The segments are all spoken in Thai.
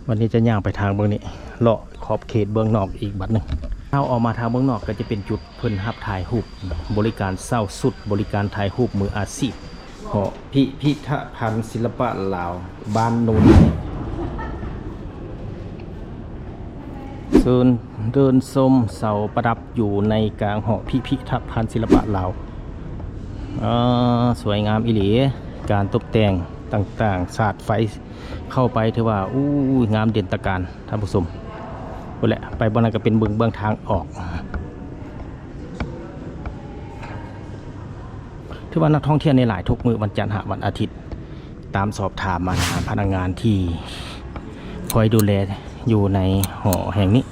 วันนี้จะย่างไปทางเบื้องนี้เลาะขอบเขตเบื้องนอกอีกบัดหนึ่งเอาออกมาทางเบื้องนอกก็จะเป็นจุดเพิ่นฮับถ่ายรูปบริการเศร้าสุดบริการถ่ายรูปมืออาชีพหอพิพิธภัณฑ์ศิลปะลาวบ้านนูนส่วนเดินชมเสาประดับอยู่ในกลางหอพิพิธภัณฑ์ศิลปะลาวสวยงามอิหลีการตกแต่งต่างๆสาดไฟเข้าไปถือว่าอู้งามเด่นตะการท่านผู้ชมนั่นแหละไปบนนั้นก็เป็นเบื้องทางออกถือว่านักท่องเที่ยวในหลายทุกมื้อวันจันทร์วันอาทิตย์ตามสอบถามมาพนักงานที่คอยดูแลอยู่ในหอแห่งนี้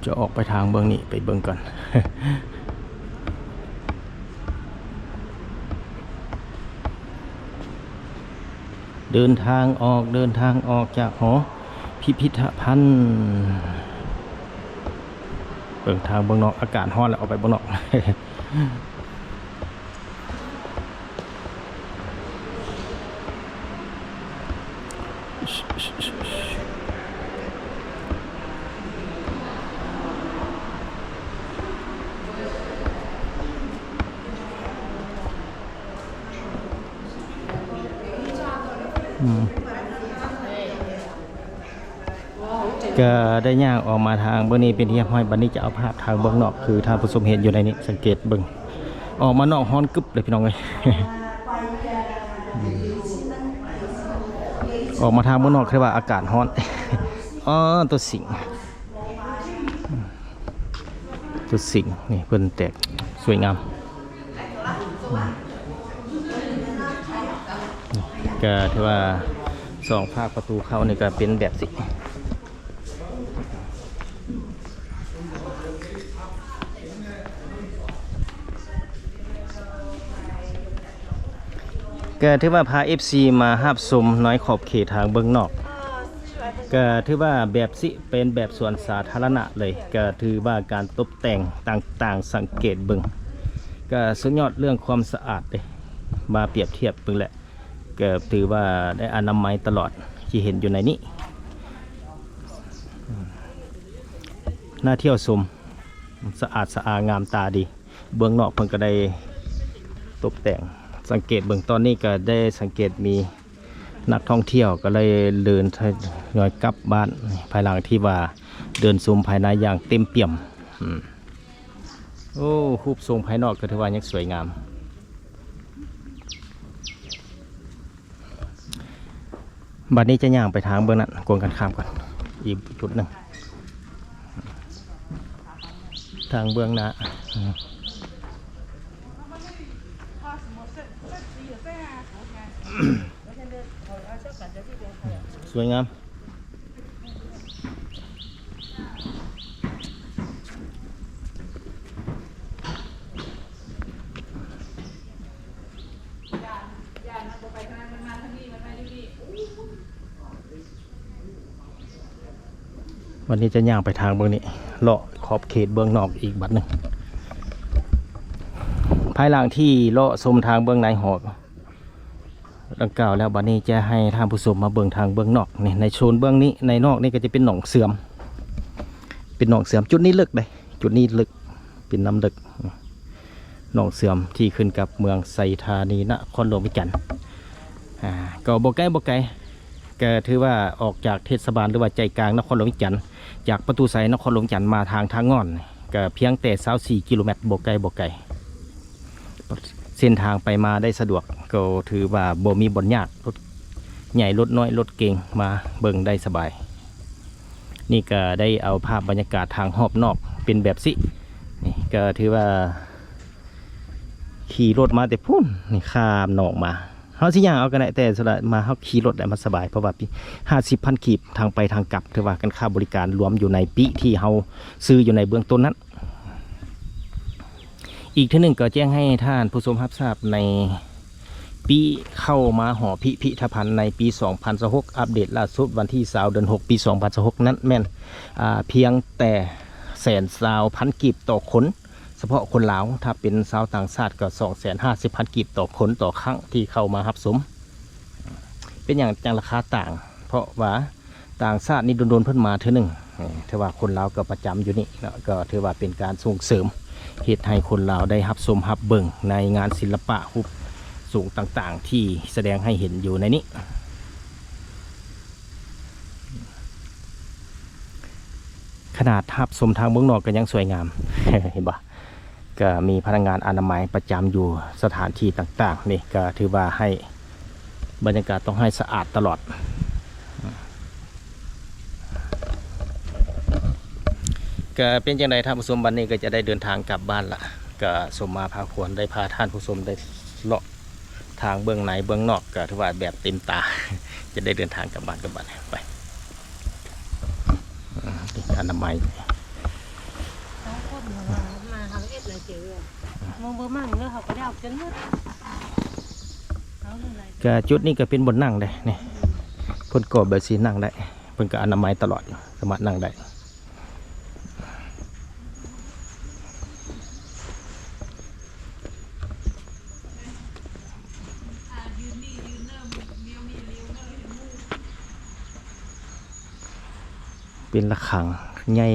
จะออกไปทางเบื้องนี้ไปเบื้องก่อน เดินทางออกจากหอพิพิธภัณฑ์เบื้องทางเบื้องนอกอากาศร้อนแล้วออกไปเบื้องนอก ก็ได้ย่างออกมาทางเบื้องนี้เป็นที่ห้อยบันนี้จะเอาภาพทางเบื้องนอกคือท่านผู้ชมเห็นอยู่ในนี้สังเกตเบื้องออกมานอกฮ้อนกึบเลยพี่น้องเลย ออกมาทางเบื้องนอกคือว่าอากาศฮ้อน ตัวสิงนี่เพิ่นแตกสวยงามก็ถือว่าสองภาคประตูเข้านี่ก็เป็นแบบสิก็ถือว่าพา FC มาหาบชมน้อยขอบเขตทางเบื้องนอกก็ถือว่าแบบสิเป็นแบบสวนสาธารณะเลยก็ถือว่าการตกแต่งต่างๆสังเกตเบิ่งก็สุดยอดเรื่องความสะอาดเลยมาเปรียบเทียบเบิ่งแหละก็ถือว่าได้อนามัยตลอดที่เห็นอยู่ในนี้น่าเที่ยวชมสะอาดงามตาดีเบื้องนอกเพิ่นก็ได้ตกแต่งสังเกตเบื้องตอนนี้ก็ได้สังเกตมีนักท่องเที่ยวก็เลยเดินทยอยกลับบ้านภายหลังที่ว่าเดินชมภายในอย่างเต็มเปี่ยมโอ้รูปทรงภายนอกก็ถือว่ายังสวยงามบัดนี้จะย่างไปทางเบื้องนั้นกวงกันข้ามก่อนอีกจุดหนึ่งทางเบื้องหน้าสวยงามวันนี้จะย่างไปทางเบื้องนี้เลาะขอบเขตเบื้องนอกอีกบัดหนึ่งภายหลังที่เลาะชมทางเบื้องในหอดังกล่าวแล้วบัดนี้จะให้ท่านผู้ชมมาเบื้องทางเบื้องนอกนี่ในโซนเบื้องนี้ในนอกนี่ก็จะเป็นหนองเสื่อมจุดนี้ลึกเลยจุดนี้ลึกเป็นน้ำลึกหนองเสื่อมที่ขึ้นกับเมืองไซธานีนครหลวงวิจันทร์ก็บ่ไกลก็ถือว่าออกจากเทศบาลหรือว่าใจกลางนครหลวงวิจันทร์จากประตูไซนครหลวงวิจันทร์มาทางงอนก็เพียงแต่24 กิโลเมตรบ่ไกลเส้นทางไปมาได้สะดวกก็ถือว่าบ่มีบ่อนยากรถใหญ่รถน้อยรถเก่งมาเบิ่งได้สบายนี่ก็ได้เอาภาพบรรยากาศทางรอบนอกเป็นแบบสินี่ก็ถือว่าขี่รถมาแต่พุ่นนี่ข้ามหนองมาเขาสิย่างเอากันได้แต่สละมาเขาขี่รถได้มาสบายเพราะว่า50,000 กีบทางไปทางกลับถือว่ากันค่าบริการรวมอยู่ในปีที่เขาซื้ออยู่ในเบื้องต้นนั้นอีกทีหนึ่งก็แจ้งให้ท่านผู้ชมรับทราบในปีเข้ามาหอพิพิธภัณฑ์ในปี 2026 อัปเดตล่าสุดวันที่20 เดือน 6 ปี 2026 นั้นแม่นเพียงแต่120,000 กีบต่อคน ฉพาะคนลาวถ้าเป็นชาวต่างชาติก็250,000 กีบต่อคนต่อครั้งที่เข้ามารับชมเป็นอย่างจังราคาต่าง เพราะว่าต่างชาตินี่โดนๆเพิ่นมาเท่านึงถือว่าคนลาวก็ประจำอยู่นี่แล้วก็ถือว่าเป็นการส่งเสริมเหตุให้คนลาวได้รับชมรับเบิ่งในงานศิลปะรูปสูงต่างๆ ที่แสดงให้เห็นอยู่ในนี้ขนาดทับชมทางเบื้องนอกก็ยังสวยงาม เห็นปะก็มีพนักงานอนามัยประจำอยู่สถานที่ต่างๆนี่ก็ถือว่าให้บรรยากาศต้องให้สะอาดตลอดก็เป็นจังไดท่านผู้ชมวันนี้ก็จะได้เดินทางกลับบ้านละก็สมมาพาควรได้พาท่านผู้ชมได้เลาะทางเบื้องในเบื้องนอกก็ถือว่าแบบเต็มตา จะได้เดินทางกลับบ้านไปอนามัยมาเขาเอ็ดเลยเจ๋อมองเบอร์มั่งแล้วเขาก็ได้เอาจนหมดก็จุดนี้ก็เป็นบนนั่งได้นี่เพิ่นก่อแบบสีนั่งได้เพิ่นก็อนามัยตลอดสามารถนั่งได้เป็นระฆังใหญ่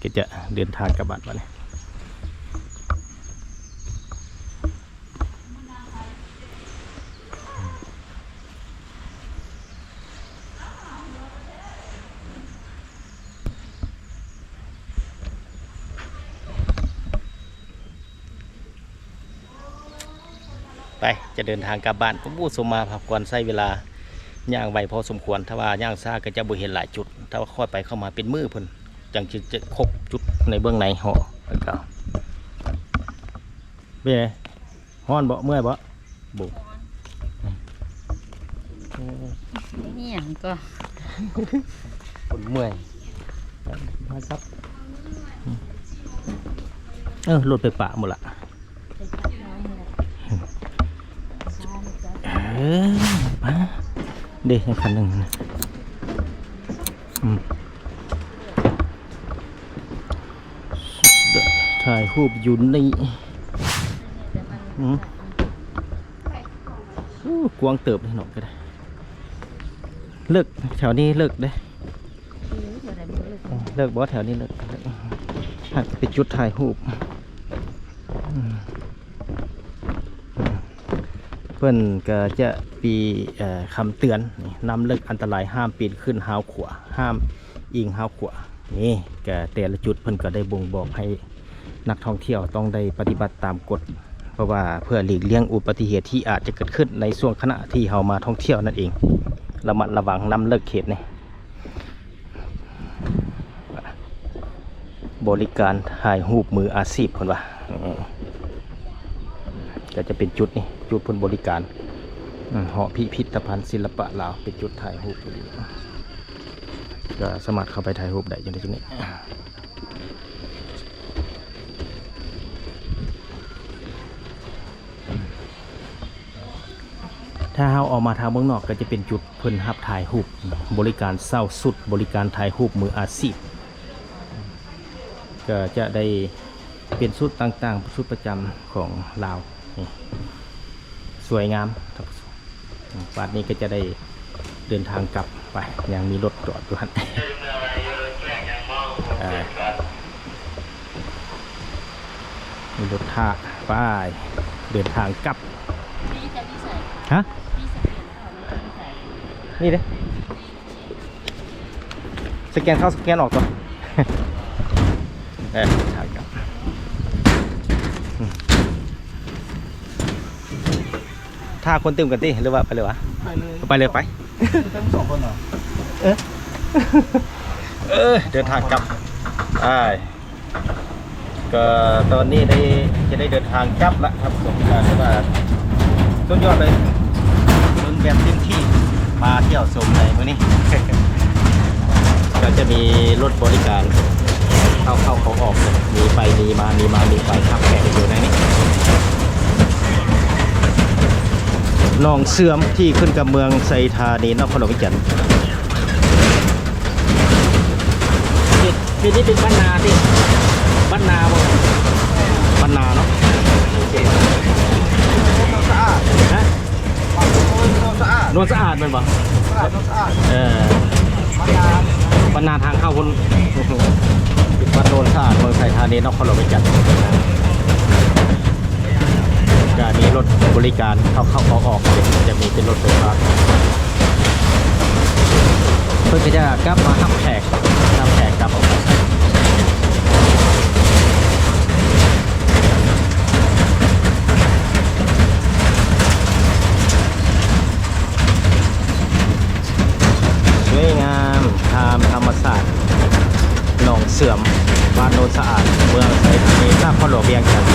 ก็จะเดินทางกลับบ้านวันนี้ไปจะเดินทางกลับบ้านผมพูดสมมาพักก่อนใช้เวลาย่างไวพอสมควรถ้าว่าย่างซ่าก็จะบ่เห็นหลายจุดถ้าว่าค่อยไปเข้ามาเป็นมือเพิ่นจังจะครบจุดในเบื้องในห่อแล้วก็เบ้ฮ้อนบ่เมื่อยบ่บุนี่อย่างก็คนเมื่อยมาซับรถไปปะหมดละมาเด็กคันหนึ่งถ่ายรูปอยู่นี่กวางเติบให้หน่อยก็ได้เลิกแถวนี้เลิกได้เลิกบอสแถวนี้เลิกเป็นจุดถ่ายรูปเพื่อนก็จะปีคำเตือนนำเลิกอันตรายห้ามปีนขึ้นห้าวขวาห้ามอิงห้าวขวานี่ก็แต่ละจุดเพื่อนก็ได้บ่งบอกให้นักท่องเที่ยวต้องได้ปฏิบัติตามกฎเพราะว่าเพื่อหลีกเลี่ยงอุบัติเหตุที่อาจจะเกิดขึ้นในช่วงขณะที่เรามาท่องเที่ยวนั่นเองระมัดระวังนำเลิกเขตนี่บริการถ่ายรูปมืออาชีพคนว่าก็จะเป็นจุดนี่จุดพลบริการหอพิพิธภัณฑ์ศิลปะลาวเป็นจุดถ่ายรูปก็สามารถเข้าไปถ่ายรูปได้อยู่ในจุดนี้ถ้าเราออกมาทางเมืองนอกก็จะเป็นจุดเพิ่นรับถ่ายรูปบริการเศร้าสุดบริการถ่ายรูปมืออาชีพก็จะได้เป็นชุดต่างๆชุดประจำของลาวสวยงามครับวันนี้ก็จะได้เดินทางกลับไปยังมีรถจอดอยู่ครับมีรถท่าป้ายเดินทางกลับฮะนี่เด้สแกนเข้าสแกนออกตัวทางกลับถ้าคนเต็มกันตีหรือว่าไปเลยวะไปเลยไปทั้ง2 คนเหรอเดินทางกลับก็ตอนนี้จะได้เดินทางกลับละครับสมการที่ว่าสุดยอดเลยเมืองแบบเต็มที่มาเที่ยวชมในมื้อนี้ ก็จะมีรถบริการเข้าเขาออกมีไปมีมามีไปขับแข่งอยู่ในนี้หนองเสื่อมที่ขึ้นกับเมืองไซธานีนครวิจันทร์ปีนี้เป็นบ้านนาที่บ้านนาบ่ นวลสะอาดมันบ่ สะอาดสะอาด บรรณาทางเข้าคนปิดวัดโนนสะอาดเมืองไทยธานีนครหลวงไปจัดจะมีรถบริการเข้าออกจะมีเป็นรถไฟฟ้าเพื่อที่จะกลับมาทำแขกกลับออกมาสวยงามตามธรรมศาสตร์หนองเสื่อมบ้านโนนสะอาดเมืองไทยธานีนครหลวงเวียงจันทร์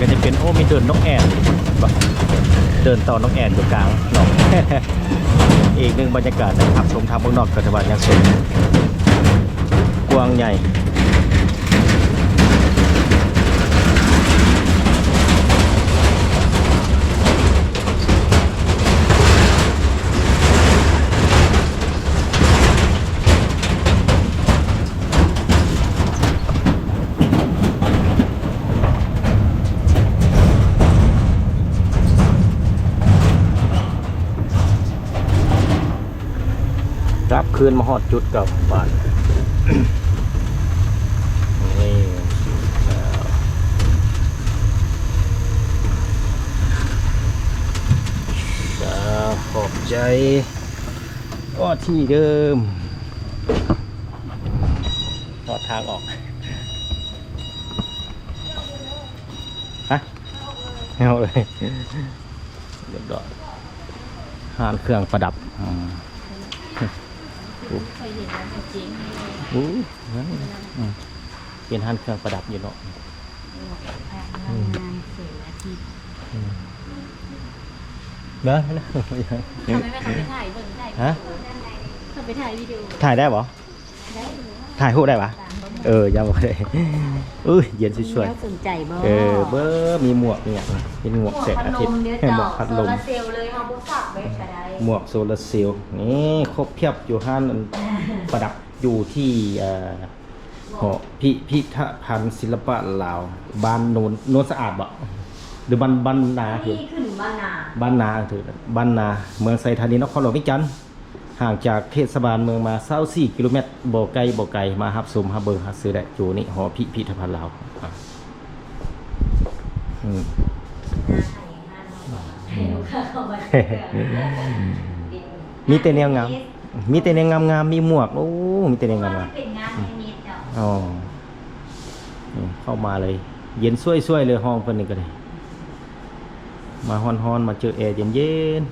ก็จะเป็นมีเดินนกแอ่นเดินต่อนกแอ่นอยู่กลางหนอง อีกหนึ่งบรรยากาศนะครับชมทางเมืองนอกกัตวายังสวยกว้างใหญ่กลับคืนมาฮอดจุดเก่าบ้าน นี่ขอบใจก็ที่เดิมทอดทางออกฮะเอาเลยเรียบร้อยหานเครื่องประดับเป็นหันเครื่องประดับอยู่เนาะเด้อไม่ได้ ทำไมไม่เขาไปถ่ายเบิ่งได้ ฮะ เขาไปถ่ายวิดีโอ ถ่ายได้ปะ ได้ ถ่ายหูได้ปะยังไม่ได้เย็นช่วย สนใจบ่ เบอร์มีหมวกเนี่ยเป็นหมวกแสงอาทิตย์หมวกพัดลม เซลเลยเขาบุกสับไว้ก็ได้ หมวกโซลาร์เซลล์นี่ครบเพียบอยู่ห้านประดับอยู่ที่หอพิพิธภัณฑ์ศิลปะลาวบ้านโนนสะอาดบ่หรือบ้านนาคือ นี่ขึ้นบ้านนา บ้านนาถือบ้านนาเมืองไซธานีนครหลวงวิจันทร์ห่างจากเทศบาลเมืองมา24กิโลเมตรบ่ไกลมาฮับซุมฮับเบิงฮับซื้อได้อยู่นี่หอพิพิธภัณฑ์ลาวมีแต่แนวงามมีแต่แนวงามมีหมวกมีแต่แนวงาม เป็นงานนิดๆเนาะ อ๋อเข้ามาเลย เย็นช่วยๆเลยห้องเพิ่นนี่ก็ได้มาฮ้อนๆมาเจอแอร์เย็นๆ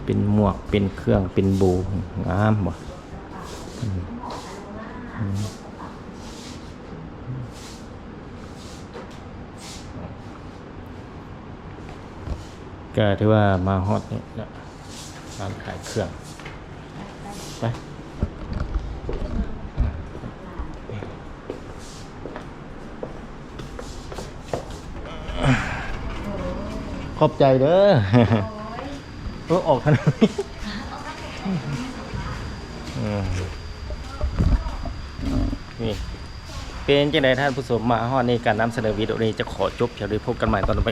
เป็นหมวกเป็นเครื่องเป็นบูงามบ่ก็ถือว่ามาฮอตนี่แหละร้านขายเครื่องไปขอบใจเด้อออกทันนี่เป็นจังได๋ท่านผู้ชมมาฮอดในการนำเสนอวิดีโอนี้จะขอจบเพียงเท่านี้พบกันใหม่ตอนต่อไป